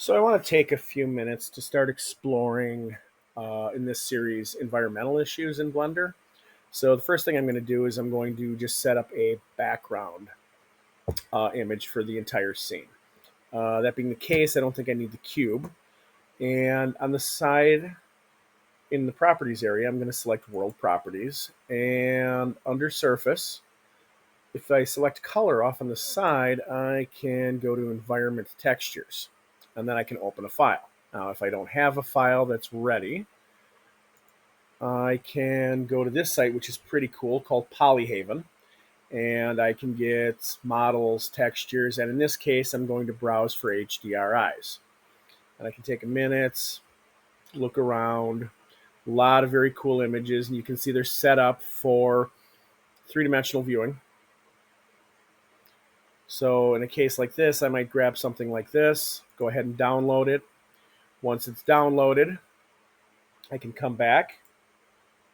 So I want to take a few minutes to start exploring in this series environmental issues in Blender. So the first thing I'm going to do is I'm going to just set up a background image for the entire scene. That being the case, I don't think I need the cube. And on the side in the properties area, I'm going to select world properties. And under surface, if I select color off on the side, I can go to environment textures. And then I can open a file. Now, if I don't have a file that's ready, I can go to this site, which is pretty cool, called Polyhaven, and I can get models, textures, and in this case, I'm going to browse for HDRIs. And I can take a minute, look around, a lot of very cool images, and you can see they're set up for three-dimensional viewing. So in a case like this, I might grab something like this, go ahead and download it. Once it's downloaded, I can come back.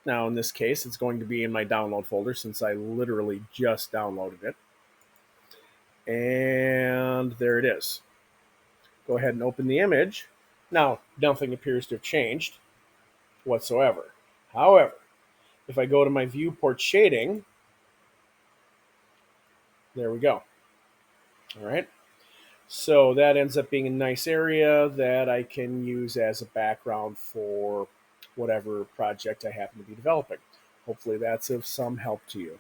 Now, in this case, it's going to be in my download folder since I literally just downloaded it. And there it is. Go ahead and open the image. Now, nothing appears to have changed whatsoever. However, if I go to my viewport shading, there we go. All right. So that ends up being a nice area that I can use as a background for whatever project I happen to be developing. Hopefully that's of some help to you.